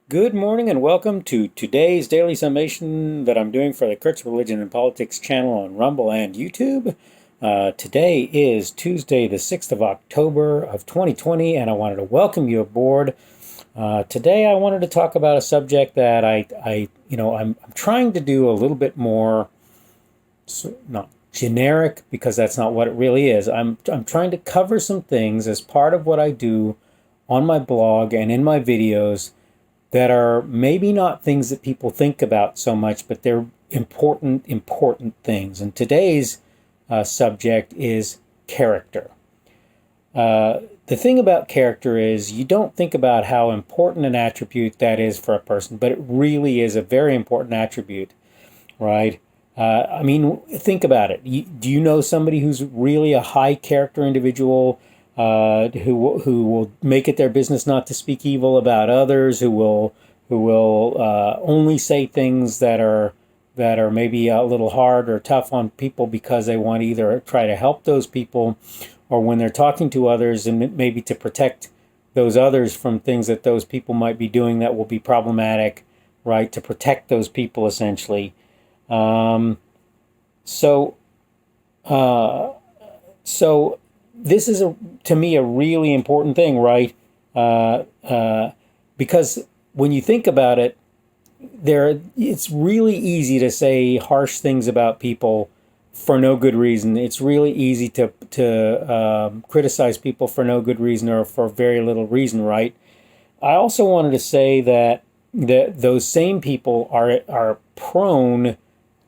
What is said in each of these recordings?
Good morning and welcome to today's daily summation that I'm doing for the Kurtz Religion and Politics channel on Rumble and YouTube. Today is Tuesday, the 6th of October of 2020, and I wanted to welcome you aboard. Today I wanted to talk about a subject that I'm trying to do a little bit more, not generic, because that's not what it really is. I'm trying to cover some things as part of what I do on my blog and in my videos that are maybe not things that people think about so much, but they're important things. And today's subject is character. The thing about character is you don't think about how important an attribute that is for a person, but it really is a very important attribute, right? Think about it. Do you know somebody who's really a high character individual, who will make it their business not to speak evil about others, who will only say things that are maybe a little hard or tough on people because they want to either try to help those people, or when they're talking to others and maybe to protect those others from things that those people might be doing that will be problematic, right? To protect those people essentially. Um, so, uh, so this is to me a really important thing, right? Uh, uh, because when you think about it, it's really easy to say harsh things about people for no good reason. It's really easy to criticize people for no good reason or for very little reason, right? I also wanted to say that those same people are prone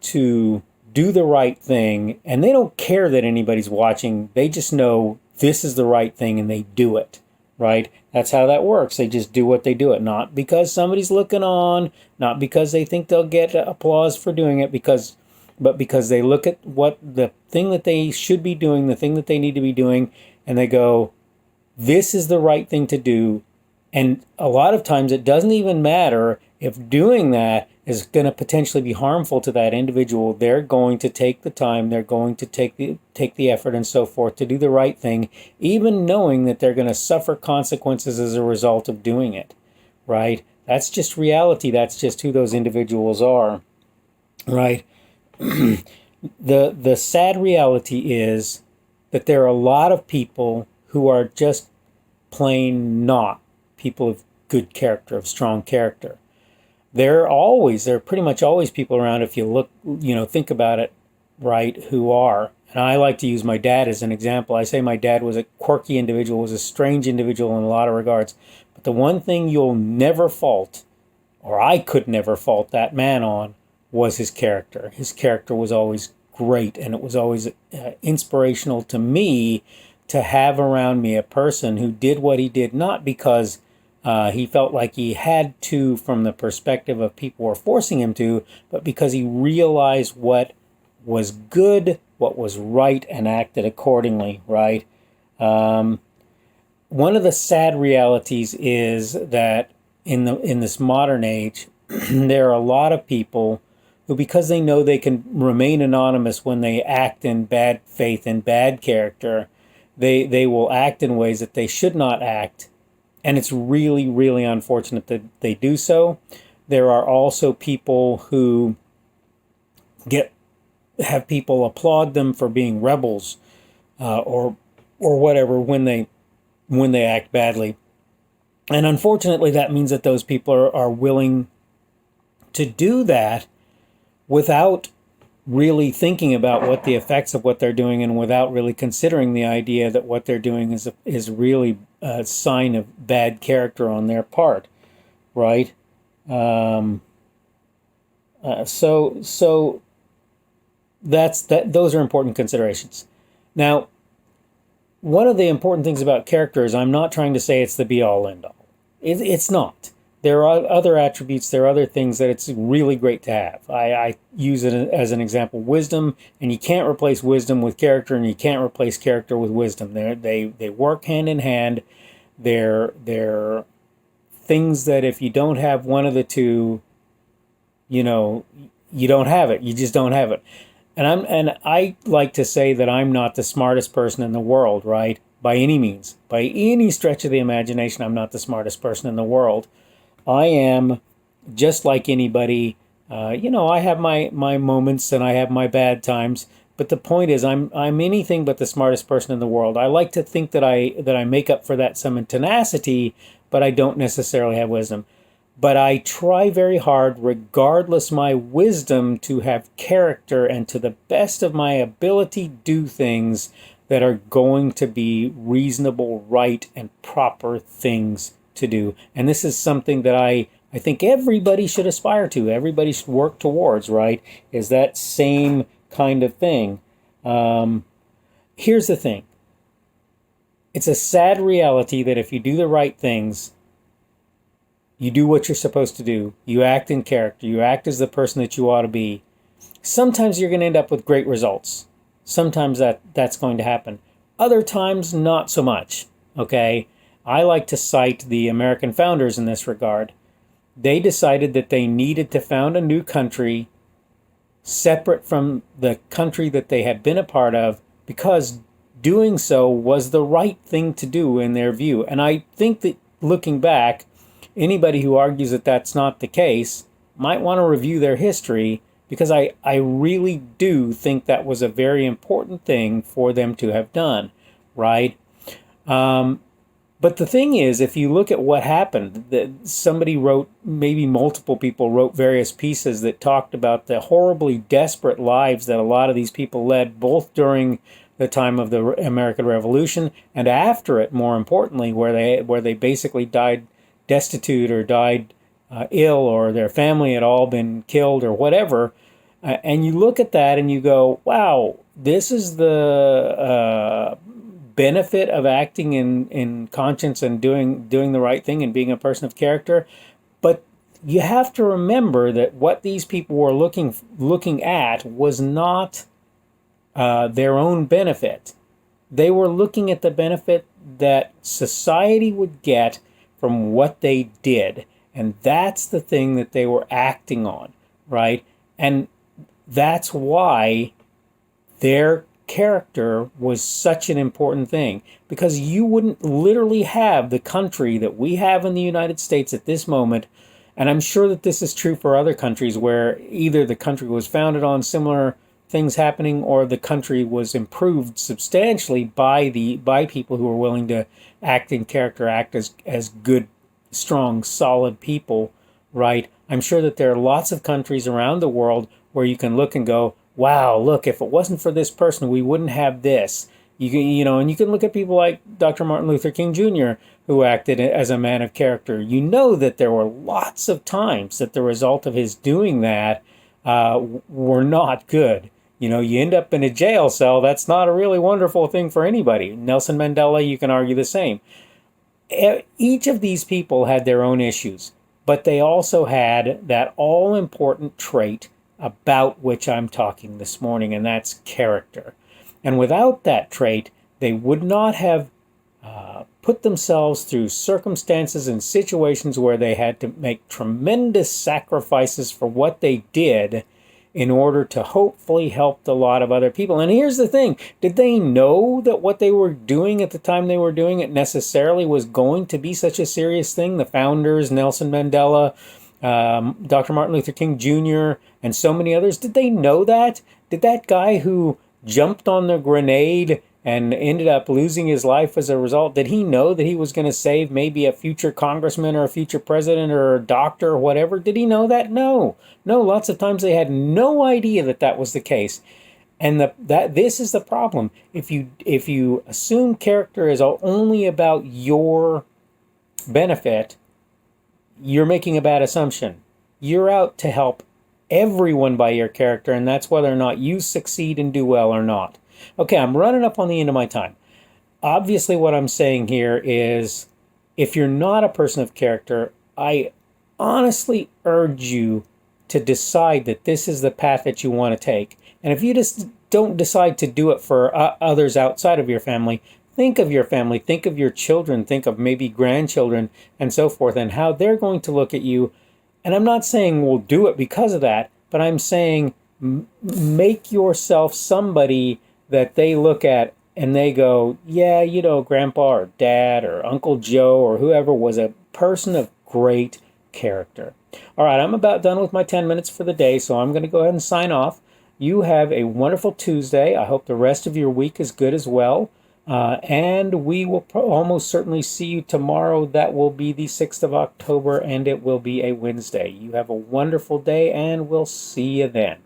to do the right thing, and they don't care that anybody's watching. They just know this is the right thing and they do it, right? That's how that works. They just do what they do it, not because somebody's looking on, not because they think they'll get applause for doing it, but because they look at what the thing that they should be doing, the thing that they need to be doing, and they go, this is the right thing to do. And a lot of times it doesn't even matter if doing that is going to potentially be harmful to that individual. They're going to take the time, they're going to take the effort and so forth to do the right thing, even knowing that they're going to suffer consequences as a result of doing it, right? That's just reality. That's just who those individuals are, right? The sad reality is that there are a lot of people who are just plain not people of good character, of strong character. There are pretty much always people around, if you look, think about it, right, who are. And I like to use my dad as an example. I say my dad was a quirky individual, was a strange individual in a lot of regards. But the one thing you'll never fault, or I could never fault that man on, was his character. His character was always great, and it was always inspirational to me to have around me a person who did what he did, not because he felt like he had to from the perspective of people were forcing him to, but because he realized what was good, what was right, and acted accordingly, right? One of the sad realities is that in this modern age, there are a lot of people who, because they know they can remain anonymous when they act in bad faith and bad character, they will act in ways that they should not act, and it's really, really unfortunate that they do so. There are also people who have people applaud them for being rebels, or whatever when they act badly, and unfortunately that means that those people are willing to do that without really thinking about what the effects of what they're doing, and without really considering the idea that what they're doing is really a sign of bad character on their part, right? Um, so that's that. Those are important considerations. Now, one of the important things about character is I'm not trying to say it's the be all end all. It's not. There are other attributes, there are other things that it's really great to have. I use it as an example, wisdom, and you can't replace wisdom with character, and you can't replace character with wisdom. They work hand in hand. They're things that if you don't have one of the two, you don't have it. You just don't have it. And I like to say that I'm not the smartest person in the world, right? By any means. By any stretch of the imagination, I'm not the smartest person in the world. I am just like anybody. I have my moments and I have my bad times. But the point is, I'm anything but the smartest person in the world. I like to think that I make up for that some in tenacity, but I don't necessarily have wisdom. But I try very hard, regardless my wisdom, to have character and to the best of my ability do things that are going to be reasonable, right, and proper things to do. And this is something that I think everybody should aspire to. Everybody should work towards, right? Is that same kind of thing. Here's the thing. It's a sad reality that if you do the right things, you do what you're supposed to do, you act in character, you act as the person that you ought to be, sometimes you're going to end up with great results. Sometimes that's going to happen. Other times, not so much. Okay? I like to cite the American founders in this regard. They decided that they needed to found a new country separate from the country that they had been a part of because doing so was the right thing to do in their view. And I think that looking back, anybody who argues that that's not the case might want to review their history because I really do think that was a very important thing for them to have done, right? But the thing is, if you look at what happened, that somebody wrote, maybe multiple people wrote various pieces that talked about the horribly desperate lives that a lot of these people led, both during the time of the American Revolution and after it, more importantly, where they basically died destitute or died ill or their family had all been killed or whatever. And you look at that and you go, wow, this is the benefit of acting in conscience and doing the right thing and being a person of character. But you have to remember that what these people were looking at was not their own benefit. They were looking at the benefit that society would get from what they did. And that's the thing that they were acting on, right? And that's why their character was such an important thing, because you wouldn't literally have the country that we have in the United States at this moment. And I'm sure that this is true for other countries where either the country was founded on similar things happening or the country was improved substantially by people who were willing to act in character, act as good, strong, solid people, right? I'm sure that there are lots of countries around the world where you can look and go, wow, look, if it wasn't for this person, we wouldn't have this. And you can look at people like Dr. Martin Luther King Jr., who acted as a man of character. You know that there were lots of times that the result of his doing that were not good. You end up in a jail cell. That's not a really wonderful thing for anybody. Nelson Mandela, you can argue the same. Each of these people had their own issues, but they also had that all-important trait about which I'm talking this morning, and that's character. And without that trait, they would not have put themselves through circumstances and situations where they had to make tremendous sacrifices for what they did in order to hopefully help a lot of other people. And here's the thing. Did they know that what they were doing at the time they were doing it necessarily was going to be such a serious thing? The founders, Nelson Mandela, Dr. Martin Luther King Jr., and so many others, did they know that? Did that guy who jumped on the grenade and ended up losing his life as a result, did he know that he was going to save maybe a future congressman or a future president or a doctor or whatever? Did he know that? No. Lots of times they had no idea that that was the case. And this is the problem. If you assume character is only about your benefit, you're making a bad assumption. You're out to help everyone by your character, and that's whether or not you succeed and do well or not. Okay, I'm running up on the end of my time. Obviously, what I'm saying here is, if you're not a person of character, I honestly urge you to decide that this is the path that you want to take. And if you just don't decide to do it for others outside of your family, think of your family, think of your children, think of maybe grandchildren and so forth, and how they're going to look at you. And I'm not saying we'll do it because of that, but I'm saying make yourself somebody that they look at and they go, yeah, Grandpa or Dad or Uncle Joe or whoever was a person of great character. All right, I'm about done with my 10 minutes for the day, so I'm going to go ahead and sign off. You have a wonderful Tuesday. I hope the rest of your week is good as well. And we will almost certainly see you tomorrow. That will be the 6th of October, and it will be a Wednesday. You have a wonderful day, and we'll see you then.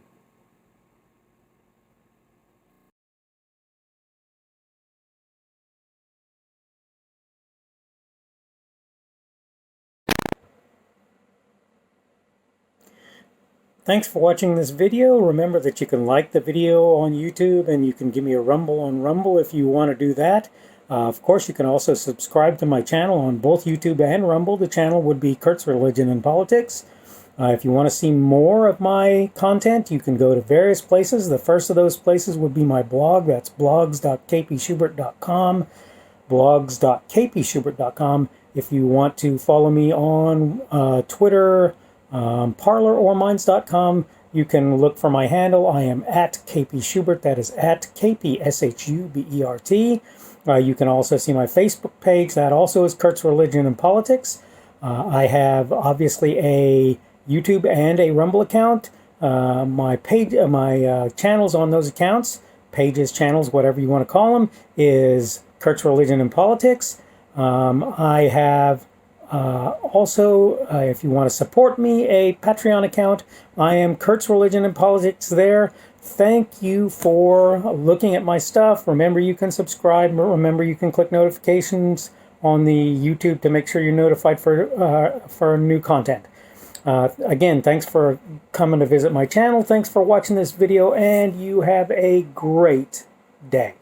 Thanks for watching this video. Remember that you can like the video on YouTube, and you can give me a rumble on Rumble if you want to do that. Of course, you can also subscribe to my channel on both YouTube and Rumble. The channel would be Kurt's Religion and Politics. If you want to see more of my content, you can go to various places. The first of those places would be my blog. That's blogs.kpschubert.com, blogs.kpschubert.com. If you want to follow me on Twitter, Parler or Minds.com, you can look for my handle. I am at kpschubert. That is at kpschubert. You can also see my Facebook page. That also is Kurt's Religion and Politics. I have obviously a YouTube and a Rumble account. My page, my channels on those accounts, pages, channels, whatever you want to call them, is Kurt's Religion and Politics. I have also, if you want to support me, a Patreon account. I am Kurt's Religion and Politics there. Thank you for looking at my stuff. Remember, you can subscribe. Remember, you can click notifications on the YouTube to make sure you're notified for new content. Again, thanks for coming to visit my channel. Thanks for watching this video, and you have a great day.